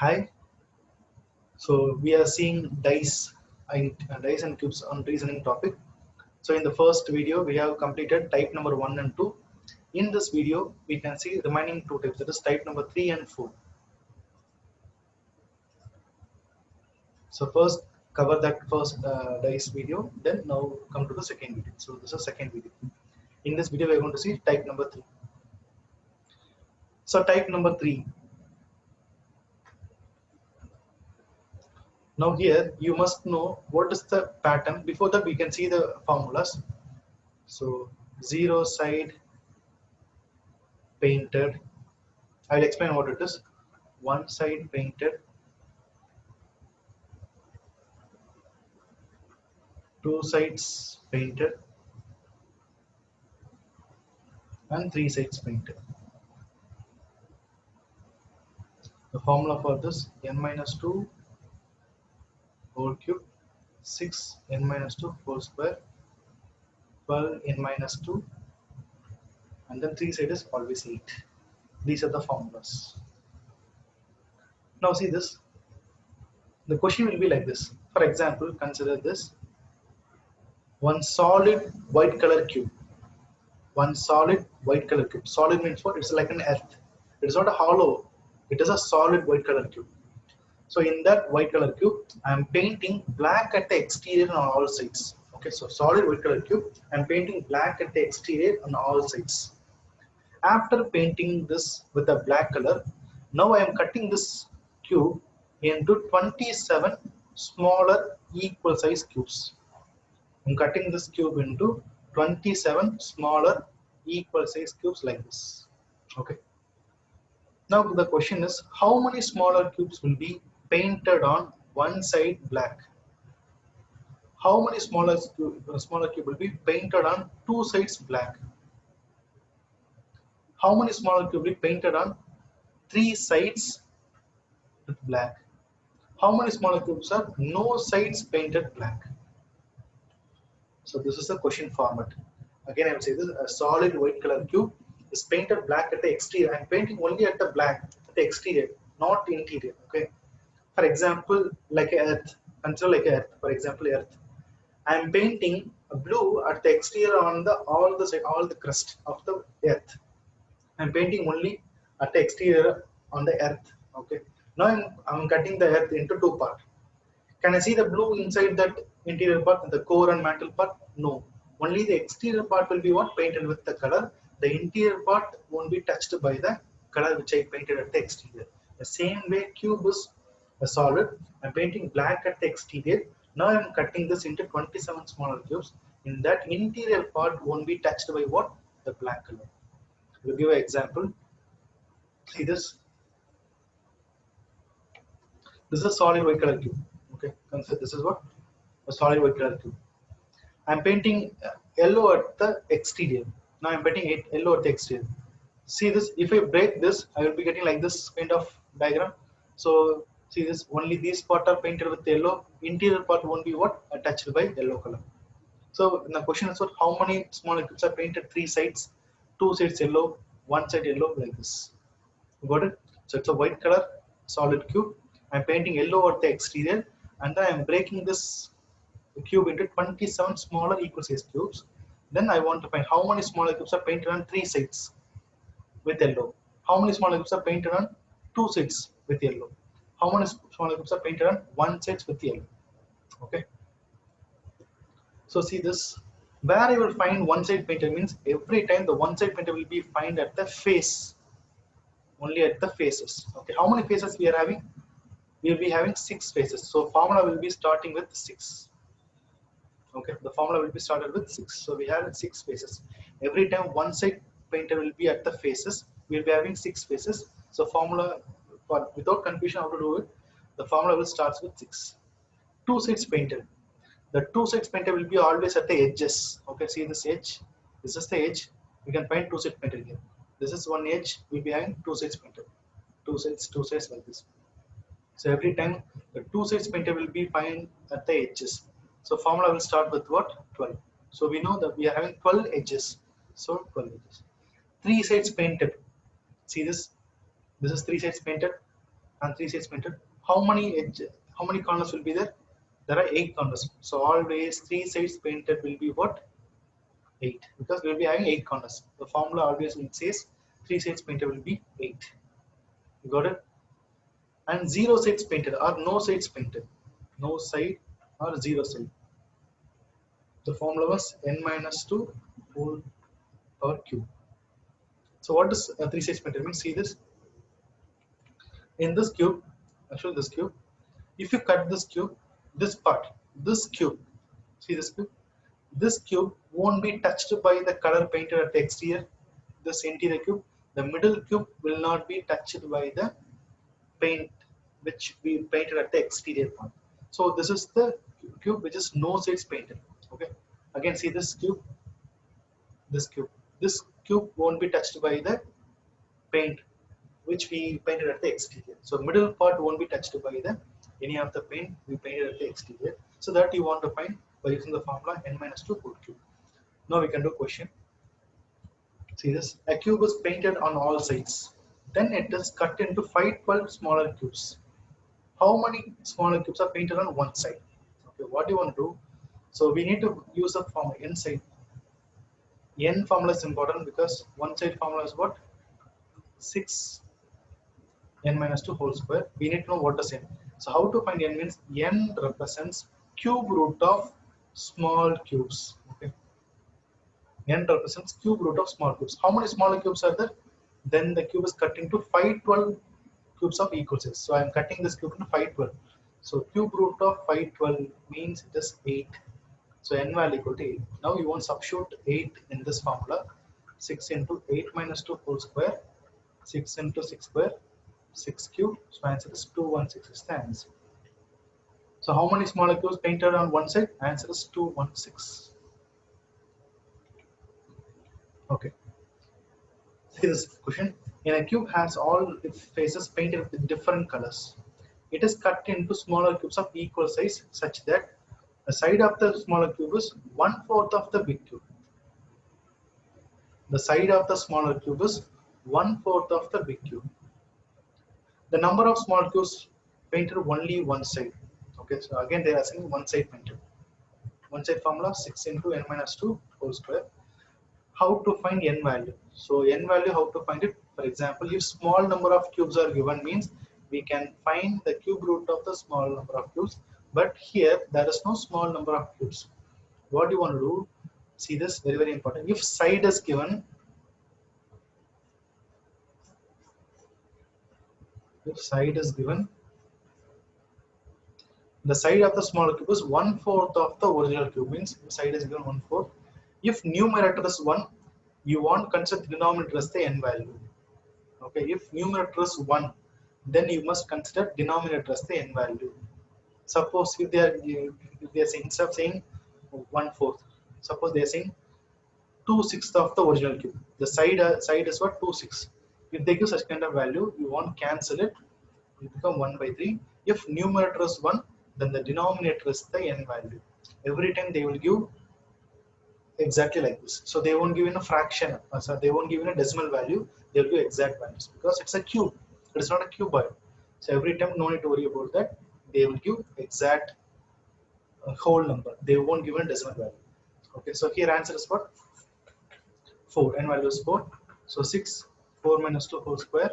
Hi, so we are seeing dice and cubes on reasoning topic. So in the first video, we have completed type number 1 and 2. In this video, we can see remaining two types, that is type number 3 and 4. So first cover that first dice video, then now come to the second video. So this is second video. In this video, we are going to see type number 3. So type number 3. Now here, you must know what is the pattern. Before that, we can see the formulas. So zero side painted. I'll explain what it is. One side painted, two sides painted, and three sides painted. The formula for this: n minus 2 whole cube, 6 n minus 2 whole square, 12 n minus 2, and then three sides is always 8. These are the formulas. Now see this. The question will be like this. For example, consider this: one solid white color cube. One solid white color cube. Solid means what? It's like an earth. It is not a hollow. It is a solid white color cube. So in that white color cube, I am painting black at the exterior on all sides. Okay, so solid white color cube, I am painting black at the exterior on all sides. After painting this with a black color, now I am cutting this cube into 27 smaller equal size cubes. I'm cutting this cube into 27 smaller equal size cubes like this. Okay. Now the question is, how many smaller cubes will be painted on one side black? How many smaller cube will be painted on two sides black? How many smaller cube will be painted on three sides with black? How many smaller cubes are no sides painted black? So this is the question format. Again, I will say this: a solid white color cube is painted black at the exterior. I am painting only at the black at the exterior, not interior. Okay. For example, like earth, consider like earth. For example, earth. I am painting a blue at the exterior on the all the crust of the earth. I am painting only at the exterior on the earth. Okay. Now I'm cutting the earth into two parts. Can I see the blue inside that interior part, the core and mantle part? No. Only the exterior part will be what painted with the color. The interior part won't be touched by the color which I painted at the exterior. The same way cube is a solid. I'm painting black at the exterior. Now I'm cutting this into 27 smaller cubes. In that interior part won't be touched by what? The black color. We'll give an example. See this. This is a solid white color cube. Okay, consider this is what? A solid white color cube. I'm painting yellow at the exterior. Now I'm painting it yellow at the exterior. See this, if I break this, I will be getting like this kind of diagram. So see this, only these part are painted with yellow, interior part won't be what? Touched by yellow color. So the question is what, how many smaller cubes are painted three sides, two sides yellow, one side yellow, like this. Got it? So it's a white color solid cube. I'm painting yellow at the exterior, and then I'm breaking this cube into 27 smaller equal size cubes. Then I want to find how many smaller cubes are painted on three sides with yellow. How many smaller cubes are painted on two sides with yellow. How many smaller cubes are painted on one side with yellow. Okay. So see this. Where I will find one side painted means every time the one side painted will be found at the face. Only at the faces. Okay. How many faces we are having? We will be having 6 faces. So formula will be starting with 6. Okay, the formula will be started with 6. So we have 6 faces. Every time one side painter will be at the faces, we will be having 6 faces. So formula, for without confusion how to do it, the formula will start with 6. Two sides painted. The two sides painted will be always at the edges. Okay, see this edge. This is the edge. We can find two sides painted here. This is one edge. We'll be having two sides painted. Two sides like this. So every time the two sides painted will be found at the edges. So formula will start with what? 12. So we know that we are having 12 edges. So 12 edges. Three sides painted. See this? This is three sides painted. and 3 sides painted. How many corners will be there? There are 8 corners. So always 3 sides painted will be what? 8, because we will be having 8 corners. The formula always says 3 sides painted will be 8. You got it? And 0 sides painted or no sides painted. No side or 0 side. The formula was n minus 2 whole power cube. So what does 3 sides painted mean? See this. In this cube, actually this cube, if you cut this cube, this part, this cube, see this cube won't be touched by the color painted at the exterior, this interior cube. The middle cube will not be touched by the paint which we painted at the exterior part. So this is the cube which is no sides painted. Okay. Again, see this cube, this cube. This cube won't be touched by the paint which we painted at the exterior. So middle part won't be touched by the any of the paint we painted at the exterior. So that you want to find by using the formula n minus 2 whole cube. Now we can do question. See this, a cube is painted on all sides. Then it is cut into 512 smaller cubes. How many smaller cubes are painted on one side? Okay, what do you want to do? So we need to use the formula n side. N formula is important because one side formula is what? 6 n minus 2 whole square. We need to know what does n. So how to find n means n represents cube root of small cubes. Okay. N represents cube root of small cubes. How many smaller cubes are there? Then the cube is cut into 512 cubes of equal size. So I am cutting this cube into 512. So cube root of 512 means it is 8. So n value equal to 8. Now you want to substitute 8 in this formula. 6 into 8 minus 2 whole square. 6 into 6 square. 6 cube. So answer is 216 is the answer. So how many smaller cubes painted on one side? Answer is 216. Okay. See this question. In a cube has all its faces painted with different colors. It is cut into smaller cubes of equal size such that the side of the smaller cube is 1/4 of the big cube. The side of the smaller cube is 1/4 of the big cube. The number of small cubes painted only one side. Okay, so again they are asking one side painted. One side formula 6 into n minus 2 whole square. How to find n value? So n value, how to find it? For example, if small number of cubes are given means we can find the cube root of the small number of cubes. But here there is no small number of cubes. What do you want to do? See this, very very important. If side is given, the side of the smaller cube is 1/4 of the original cube, means side is given 1/4. If numerator is 1, you want to consider the denominator as the n value. Okay, if numerator is 1, then you must consider denominator as the n value. Suppose if they are saying, instead of saying 1/4, suppose they are saying 2/6 of the original cube. The side is what? 2/6. If they give such kind of value, you want to cancel it. It become 1/3. If numerator is 1, then the denominator is the n value. Every time they will give exactly like this. So they won't give in a fraction. So they won't give in a decimal value. They will give exact values because it's a cube. It is not a cuboid. So every time, no need to worry about that. They will give exact whole number. They won't give in a decimal value. Okay. So here answer is what? 4. N value is 4. So 6. 4 minus 2 whole square.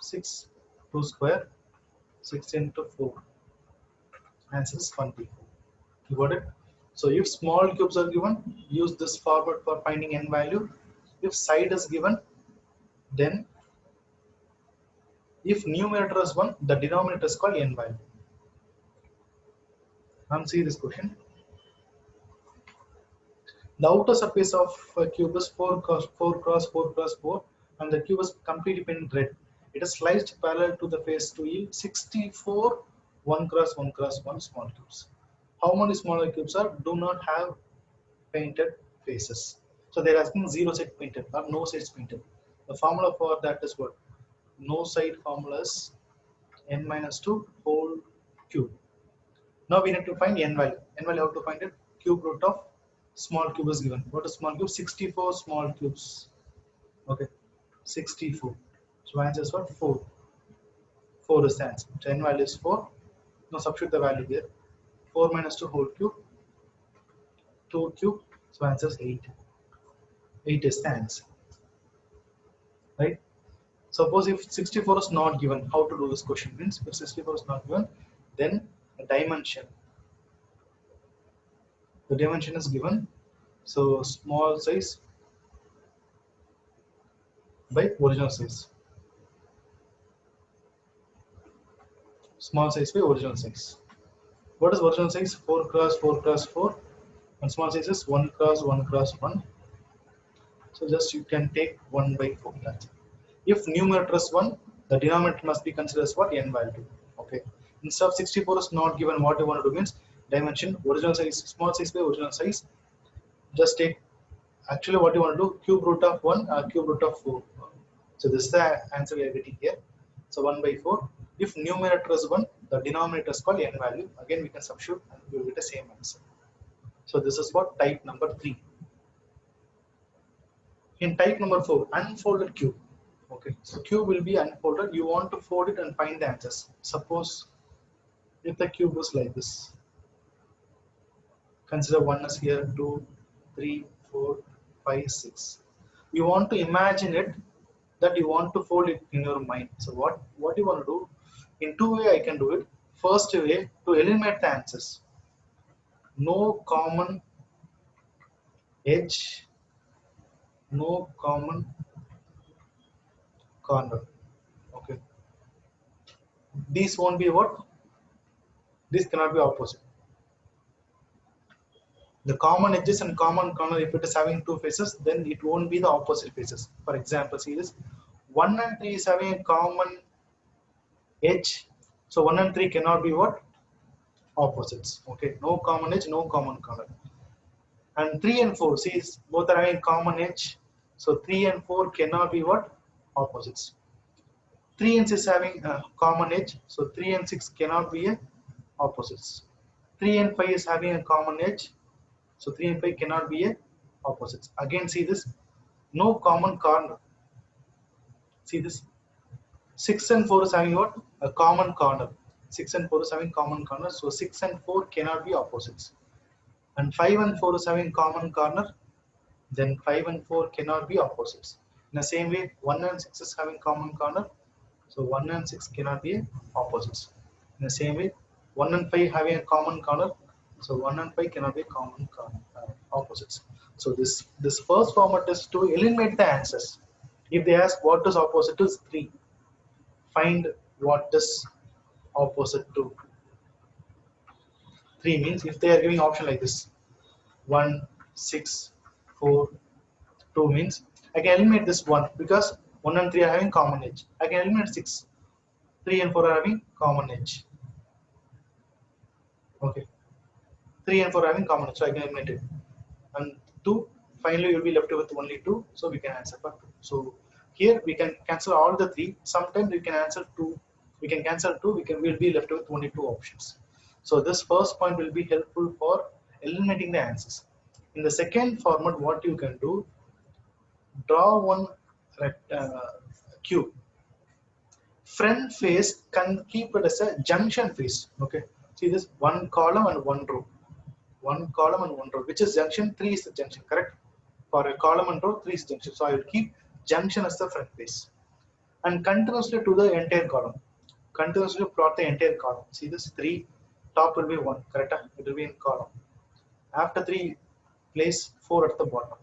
6. 2 square. 6 into 4. Answer is 24. You got it? So if small cubes are given, use this forward for finding n value. If side is given, then if numerator is 1, the denominator is called n value. See this question. The outer surface of a cube is 4 cross 4 cross 4 cross 4, and the cube is completely painted red. It is sliced parallel to the face to yield 64 1 cross 1 cross 1 small cubes. How many smaller cubes do not have painted faces? So they're asking 0 side painted or no sides painted. The formula for that is what? No side formula is n minus 2 whole cube. Now we need to find n value. N value, how to find it? Cube root of small cube is given. What is small cube? 64 small cubes. Okay, 64. So answer is what? 4. 4 is the answer. So n value is 4. Now substitute the value here. 4 minus 2 whole cube, 2 cube. So answer is 8. 8 is the answer. Right? Suppose if 64 is not given, how to do this question means if 64 is not given, then the dimension. The dimension is given. So small size by original size. Small size by original size. What is original size? 4 cross 4 cross 4. And small size is 1 cross 1 cross 1. So just you can take 1 by 4. If numerator is 1, the denominator must be considered as what? N value. Okay. Instead of 64 is not given, what you want to do means dimension original size, small size by original size. Just take actually what you want to do, cube root of 1 or cube root of 4. So this is the answer we are getting here. So 1 by 4. If numerator is 1, the denominator is called n value. Again we can substitute and we will get the same answer. So this is what type number 3. In type number 4, unfolded cube. Okay, so cube will be unfolded. You want to fold it and find the answers. Suppose if the cube was like this. Consider 1 is here, 2, 3, 4, 5, 6. You want to imagine it that you want to fold it in your mind. So what you want to do? In two ways I can do it. First way, to eliminate the answers. No common edge, no common corner. Okay. These won't be what? This cannot be opposite. The common edges and common corner, if it is having two faces, then it won't be the opposite faces. For example, see this 1 and 3 is having a common edge. So 1 and 3 cannot be what? Opposites. Okay, no common edge, no common corner. And 3 and 4, see, both are having common edge. So 3 and 4 cannot be what? Opposites. 3 and 6 having a common edge. So 3 and 6 cannot be a opposites. 3 and 5 is having a common edge. So 3 and 5 cannot be a opposites. Again, see this, no common corner. See this, 6 and 4 is having what? A common corner. 6 and 4 is having common corner. So 6 and 4 cannot be opposites. And 5 and 4 is having common corner. Then 5 and 4 cannot be opposites. In the same way, 1 and 6 is having common corner. So 1 and 6 cannot be opposites. In the same way, 1 and 5 having a common corner. So 1 and 5 cannot be common opposites. So this first format is to eliminate the answers. If they ask what is opposite to 3, find what is opposite to 3 means if they are giving option like this 1, 6, 4, 2 means I can eliminate this 1 because 1 and 3 are having common edge. I can eliminate 6. 3 and 4 are having common edge. Okay. 3 and 4 are having common edge, so I can eliminate it. And 2, finally you will be left with only 2, so we can answer for 2. So here we can cancel all the 3. Sometimes we can answer 2. We can cancel 2. We'll be left with only 2 options. So this first point will be helpful for eliminating the answers. In the second format, what you can do, draw one cube. Front face can keep it as a junction face. Okay. See this, one column and one row. One column and one row. Which is junction? 3 is the junction, correct? For a column and row, 3 is junction. So I will keep junction as the front face. And continuously to the entire column. Continuously plot the entire column. See this 3, top will be 1, correct? It will be in column. After 3, place 4 at the bottom.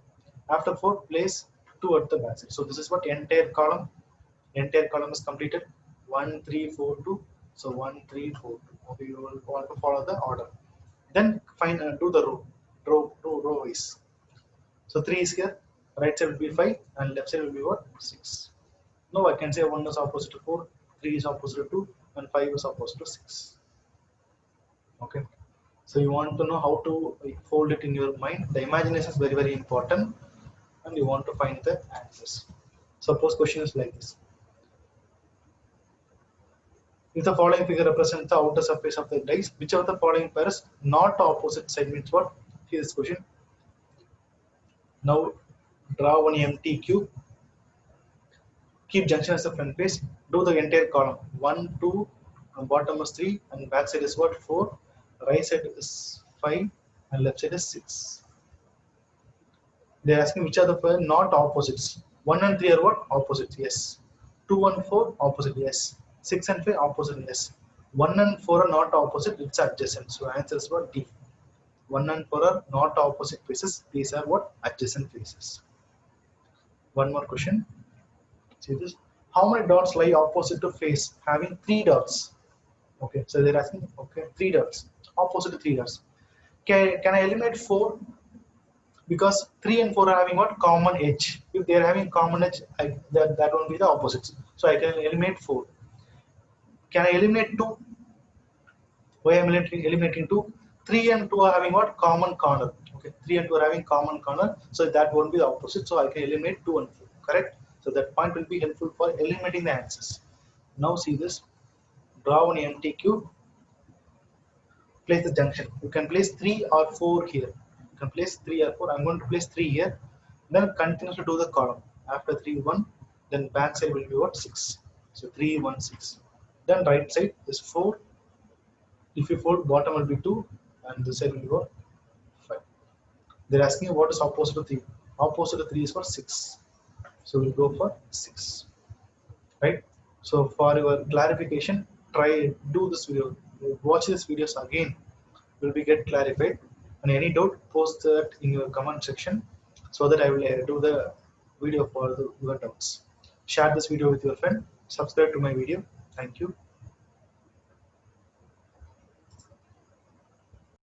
After 4, place 2 at the back side. So this is what entire column. Entire column is completed. 1, 3, 4, 2. So 1, 3, 4, 2. Okay, you will want to follow the order. Then find do the row wise. So 3 is here. Right side will be 5 and left side will be what? 6. Now I can say 1 is opposite to 4, 3 is opposite to 2, and 5 is opposite to 6. Okay. So you want to know how to fold it in your mind. The imagination is very, very important, and you want to find the answers. Suppose question is like this. If the following figure represents the outer surface of the dice, which of the following pair is not opposite side means what? Here is question. Now draw one empty cube. Keep junction as the front face. Do the entire column 1, 2, and bottom is 3, and back side is what? 4, right side is 5, and left side is 6. They're asking which are the four not opposites. 1 and 3 are what? Opposites, yes. 2 and 4, opposite, yes. 6 and 5, opposite, yes. 1 and 4 are not opposite, it's adjacent. So answer is what? D. 1 and 4 are not opposite faces. These are what? Adjacent faces. One more question. See this. How many dots lie opposite to face having 3 dots? Okay, so they're asking, okay, 3 dots. Opposite to 3 dots. Can I eliminate 4? Because 3 and 4 are having what? Common edge. If they are having common edge, that won't be the opposites. So I can eliminate 4. Can I eliminate 2? Why am I eliminating 2? 3 and 2 are having what? Common corner. Okay, 3 and 2 are having common corner. So that won't be the opposite. So I can eliminate 2 and 4. Correct? So that point will be helpful for eliminating the answers. Now see this. Draw an empty cube. Place the junction. You can place 3 or 4 here. You can place 3 or 4. I'm going to place 3 here. Then continue to do the column. After 3, 1. Then back side will be what? 6. So 3, 1, 6. Then right side is 4. If you fold, bottom will be 2. And this side will be what? 5. They're asking you what is opposite to 3. Opposite to 3 is for 6. So we'll go for 6. Right? So for your clarification, do this video. Watch these videos again. Will be get clarified. And any doubt, post that in your comment section so that I will do the video for your doubts. Share this video with your friend. Subscribe to my video. Thank you.